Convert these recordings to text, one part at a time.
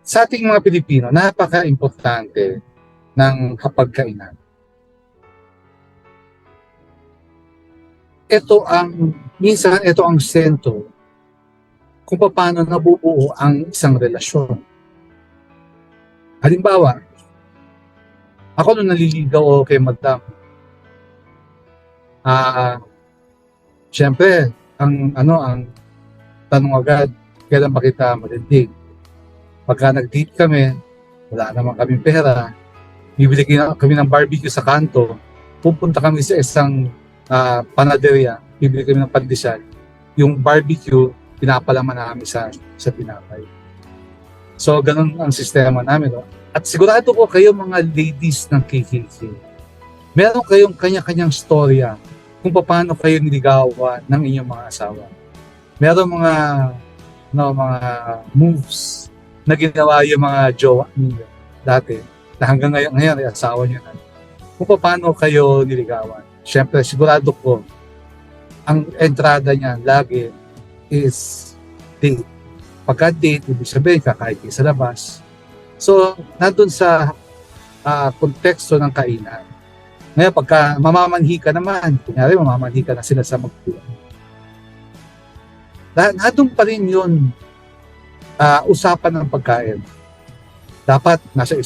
Sa ating mga Pilipino, napaka-importante ng hapagkainan. Minsan ito ang sentro kung paano nabubuo ang isang relasyon. Halimbawa, ako nung naliligaw ako kay Madam, syempre, ang tanong agad, kailan ba kita mag-date? Pagka nag-date kami, wala naman kaming pera, bibili kami ng barbecue sa kanto, pupunta kami sa isang panaderia, bibili kami ng pandesal, yung barbecue, pinapalaman namin sa tinapay. So, ganun ang sistema namin. No? At sigurado ko kayo mga ladies ng KKK, meron kayong kanya-kanyang storya kung paano kayo niligawan ng inyong mga asawa. Meron mga moves na ginawa yung mga jowa niyo dati na hanggang ngayon ay asawa niyo na. Kung paano kayo niligawan. Siyempre, sigurado ko, ang entrada niya lagi is date. Pagka date, ibig sabihin, kakain kayo sa labas. So, nandun sa konteksto ng kainan. Ngayon, pagka mamamanhi ka naman, kunyari, mamamanhi ka na sila sa magpuan. Nandun pa rin yun, usapan ng pagkain. Dapat nasa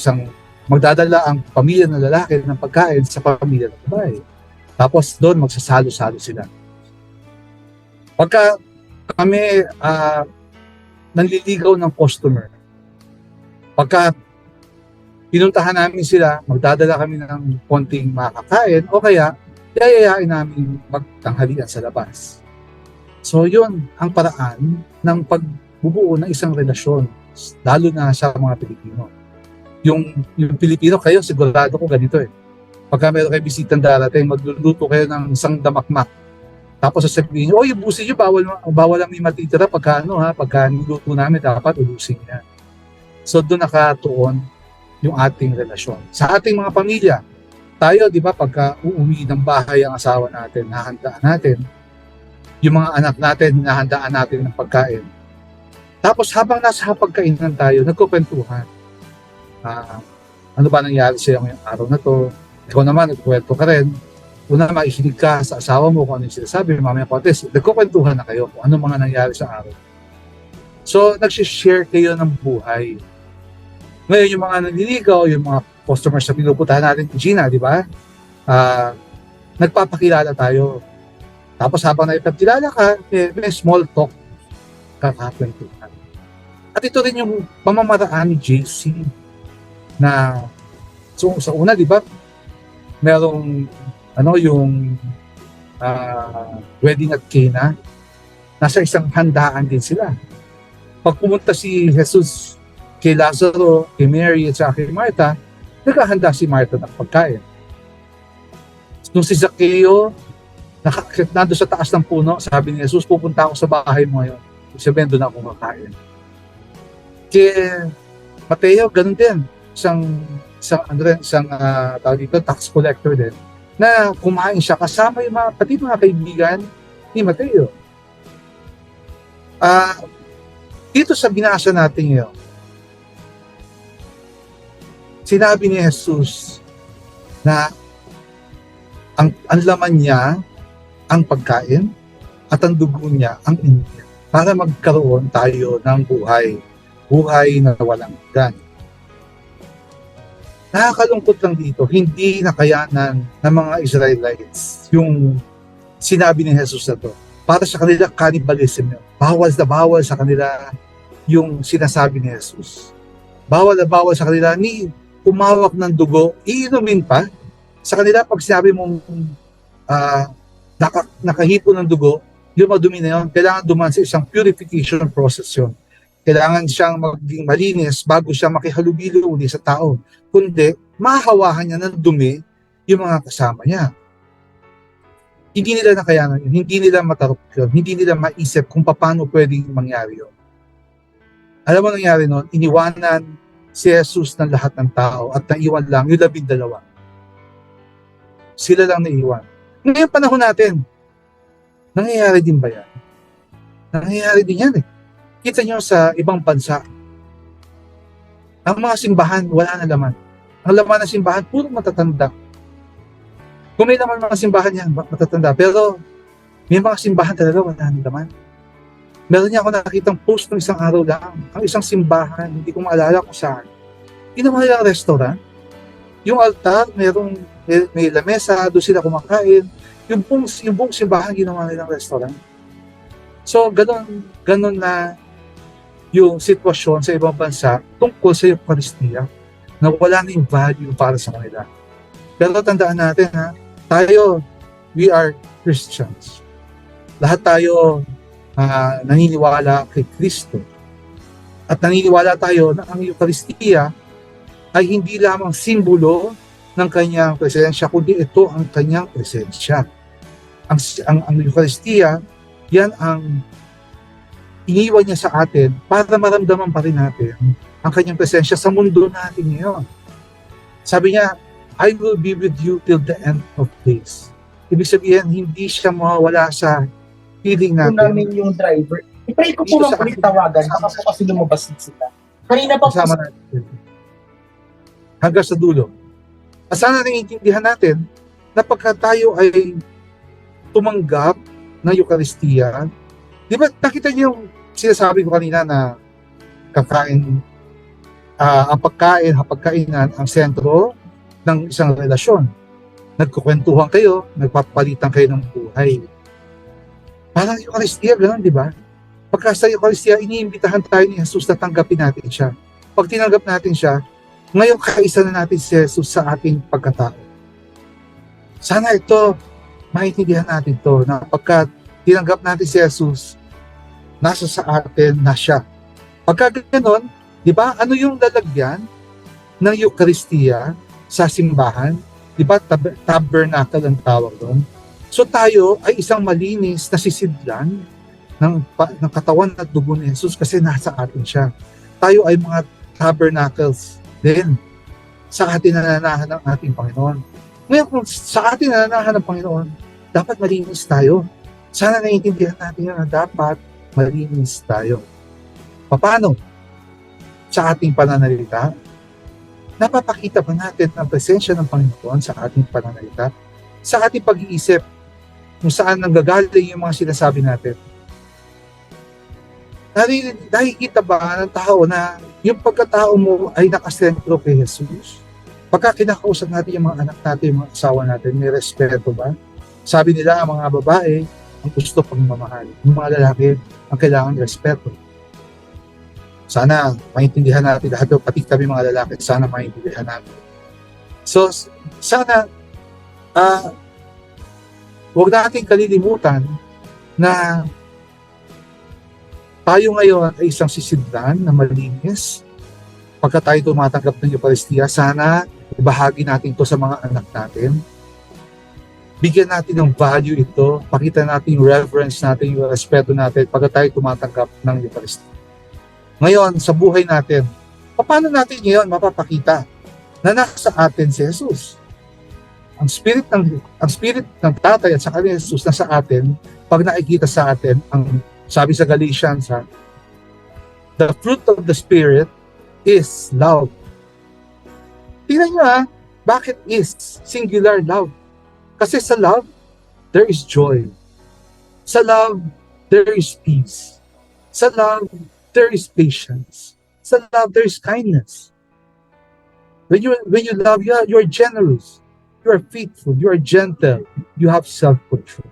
magdadala ang pamilya ng lalaki ng pagkain sa pamilya ng babae. Tapos doon magsasalo-salo sila. Pagka kami nanliligaw ng customer, pagka pinuntahan namin sila, magdadala kami ng konting makakain o kaya yayayain namin magtanghalian sa labas. So yun ang paraan ng pagbubuo ng isang relasyon, lalo na sa mga Pilipino. Yung Pilipino, kayo sigurado ko ganito eh. Pagka meron kayo bisitang darating, magluluto kayo ng isang damakmak. Tapos sasabihin nyo, yung busin nyo, bawal lang may matitira pagka niluto namin, dapat ubusin niya. So doon nakatuon yung ating relasyon. Sa ating mga pamilya, tayo, di ba, pagka uuwi ng bahay ang asawa natin, nahandaan natin, yung mga anak natin, nahandaan natin ng pagkain. Tapos habang nasa hapagkainan tayo, nagkukwentuhan. Ano ba nangyari sa'yo ngayong araw na to? Ikaw naman, nagkwento ka rin. Una, maikinig ka sa asawa mo kung ano yung sinasabi. Mamaya kontes, nagkukwentuhan na kayo kung ano mga nangyari sa araw. So, nagsishare kayo ng buhay. Ngayon, yung mga nanliligaw, yung mga customers na pinupuntahan natin, Gina, di ba? Nagpapakilala tayo. Tapos habang naipagkilala ka, may small talk kakakwentuhan. At ito rin yung pamamaraan ni JC na so, sa una, di ba, merong yung wedding at Cana, nasa isang handaan din sila. Pag pumunta si Jesus kay Lazaro, kay Mary at sa kay Martha, naghahanda si Martha ng pagkain. Nung si Zaccheo, nando sa taas ng puno, sabi ni Jesus, pupunta ako sa bahay mo ngayon. Sabihin, doon ako makain. Kaya Mateo, ganun din. Isang tawag dito, tax collector din, na kumain siya kasama yung pati mga kaibigan ni Mateo. Dito sa binasa natin ngayon, sinabi ni Jesus na ang laman niya ang pagkain at ang dugo niya ang inyong para magkaroon tayo ng buhay na walang hanggan. Nakakalungkot lang dito, hindi nakayanan ng mga Israelites yung sinabi ni Jesus na to. Para sa kanila, cannibalism yun. Bawal na bawal sa kanila yung sinasabi ni Jesus. Bawal na bawal sa kanila ni umawak ng dugo, iinumin pa. Sa kanila, pag sinabi mong nakahipo ng dugo, yung madumi na yun, kailangan dumaan sa isang purification process yun. Kailangan siyang maging malinis bago siya makihalubilo uli sa tao. Kundi, mahahawahan niya ng dumi yung mga kasama niya. Hindi nila nakayanan yun, hindi nila matarok yun, hindi nila maisip kung paano pwedeng mangyari yun. Alam mo nangyari nun, iniwanan si Jesus ng lahat ng tao at naiwan lang yung 12. Sila lang naiwan. Ngayon panahon natin, nangyayari din ba yan? Nangyayari din yan eh. Kita nyo sa ibang bansa, ang mga simbahan, wala na laman. Ang laman ng simbahan, puro matatanda. Kung may laman mga simbahan yan, matatanda. Pero may mga simbahan talaga wala na laman. Meron niya ako nakitang post ng isang araw lang. Ang isang simbahan, hindi ko maalala kung saan. Ginawa nilang restaurant. Yung altar, may lamesa, doon sila kumakain. Yung buong simbahan, ginawa nilang restaurant. So, ganun na yung sitwasyon sa ibang bansa tungkol sa Eucharistia na wala na yung value para sa kanila. Pero tandaan natin we are Christians. Lahat tayo naniniwala kay Kristo. At naniniwala tayo na ang Eucharistia ay hindi lamang simbolo ng kanyang presensya, kundi ito ang kanyang presensya. Ang Eucharistia, yan ang iniwan niya sa atin para maramdaman pa rin natin ang kanyang presensya sa mundo natin ngayon. Sabi niya, I will be with you till the end of days. Ibig sabihin, hindi siya mawawala sa feeling natin. Kung namin yung driver, i-pray ko po lang ulit tawagan, baka po kasi lumabas sila. Kanina pa po. Kasama natin. Hanggang sa dulo. At sana naiintindihan natin na pagka tayo ay tumanggap ng Eucharistia, di ba nakita niyo yung sinasabi ko kanina na ang pagkainan ang sentro ng isang relasyon. Nagkukwentuhan kayo, nagpapalitan kayo ng buhay. Parang Eucharistia, gano'n, di ba? Pagka sa Eucharistia, iniimbitahan tayo ni Jesus na tanggapin natin siya. Pag tinanggap natin siya, ngayon kaisa na natin si Jesus sa ating pagkatao. Sana ito, maintindihan natin to na pagka tinanggap natin si Jesus, nasa sa atin na siya. Pagka gano'n, di ba, ano yung lalagyan ng Eucharistia sa simbahan? Di ba, tabernacle ang tawag doon? So tayo ay isang malinis na sisidlan ng katawan at dugo ni Jesus kasi nasa atin siya. Tayo ay mga tabernacles din sa atin nananahan ng ating Panginoon. Ngayon kung sa atin nananahan ng Panginoon, dapat malinis tayo. Sana naiintindihan natin na dapat malinis tayo. Paano? Sa ating pananalita, napapakita ba natin ang presensya ng Panginoon sa ating pananalita? Sa ating pag-iisip, kung saan nanggagaling yung mga sinasabi natin. Nakikita ba ng tao na yung pagkatao mo ay nakasentro kay Jesus? Pagka kinakausap natin yung mga anak natin, yung mga asawa natin, may respeto ba? Sabi nila, ang mga babae, ang gusto pagmamahal. Yung mga lalaki, ang kailangan respeto. Sana maintindihan natin lahat, pati kami mga lalaki, sana maintindihan natin. So, sana huwag natin kalilimutan na tayo ngayon ay isang sisidlan na malinis. Pagka tayo tumatanggap ng Eucharistia, sana ibahagi natin ito sa mga anak natin. Bigyan natin ng value ito, pakita natin yung reverence natin, yung respeto natin pagka tayo tumatanggap ng Eucharistia. Ngayon, sa buhay natin, paano natin ngayon mapapakita na nasa atin si Jesus? Ang spirit ng Tatay at sa kanya Jesus na sa atin, pag nakikita sa atin, ang sabi sa Galatians, the fruit of the Spirit is love. Tingnan nyo bakit is singular love? Kasi sa love, there is joy. Sa love, there is peace. Sa love, there is patience. Sa love, there is kindness. When you love, you are generous. You are faithful. You are gentle. You have self-control.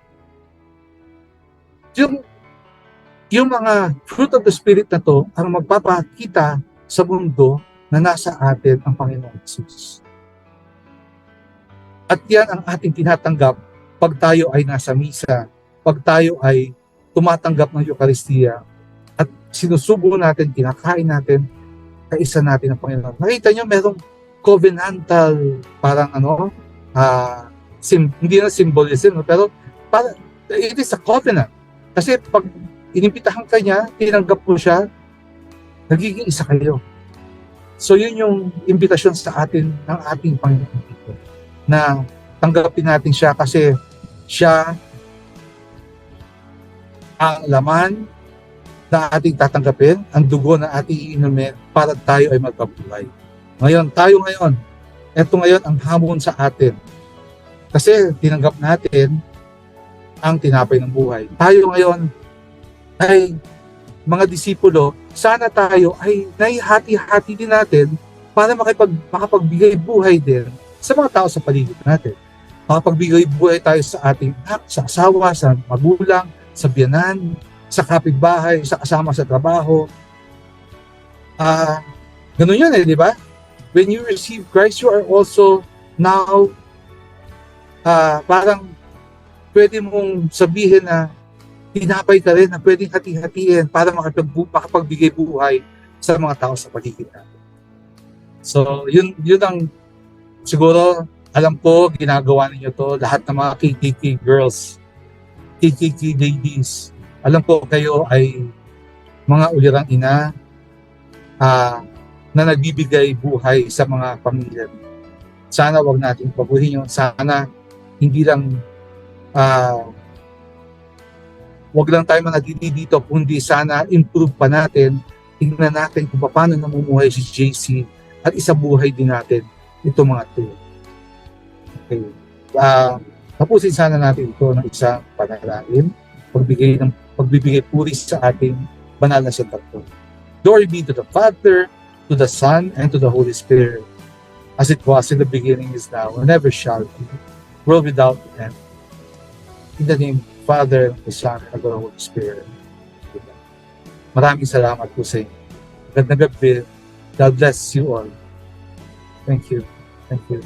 Yung mga fruit of the Spirit na to ang magpapakita sa mundo na nasa atin ang Panginoon Jesus. At yan ang ating tinatanggap pag tayo ay nasa misa, pag tayo ay tumatanggap ng Eucharistia, at sinusubo natin, kinakain natin, kaisa natin ang Panginoon. Nakita nyo, merong covenantal, parang hindi na symbolism, pero it is a covenant. Kasi pag inimbitahan ka niya, tinanggap mo siya, nagiging isa kayo. So yun yung imbitasyon sa atin ng ating Panginoon dito, na tanggapin natin siya kasi siya ang laman na ating tatanggapin, ang dugo na ating iinumin para tayo ay magkabuhay. Ngayon, ito ngayon ang hamon sa atin. Kasi tinanggap natin ang tinapay ng buhay. Tayo ngayon ay mga disipulo, sana tayo ay naihati-hati din natin para makapagbigay buhay din sa mga tao sa paligid natin. Makapagbigay buhay tayo sa ating anak, sa asawa, sa magulang, sa biyanan, sa kapitbahay, sa kasama sa trabaho. Ganun yun di ba? When you receive Christ, you are also now parang pwede mong sabihin na tinapay ka rin na pwedeng hati-hatiin para makapagbigay buhay sa mga tao sa paligid natin. So, yun ang siguro, alam ko, ginagawa ninyo to, lahat ng mga KKK girls, KKK ladies. Alam ko kayo ay mga ulirang ina na nagbibigay buhay sa mga pamilya. Sana wag natin pabuhin yun. Sana hindi lang wag lang tayo manatili dito, kundi sana improve pa natin. Tingnan natin kung paano namumuhay si JC at isabuhay din natin itong mga ito. Okay. Tapusin sana natin ito ng isang panalangin, pagbibigay puri sa ating banal na santo. Glory be to the Father, to the Son, and to the Holy Spirit, as it was in the beginning, is now, and ever shall be, world without end. In the name of the Father, the Son, and the Holy Spirit. Amen. Maraming salamat po sa inyo. Magandang gabi. God bless you all. Thank you. Thank you.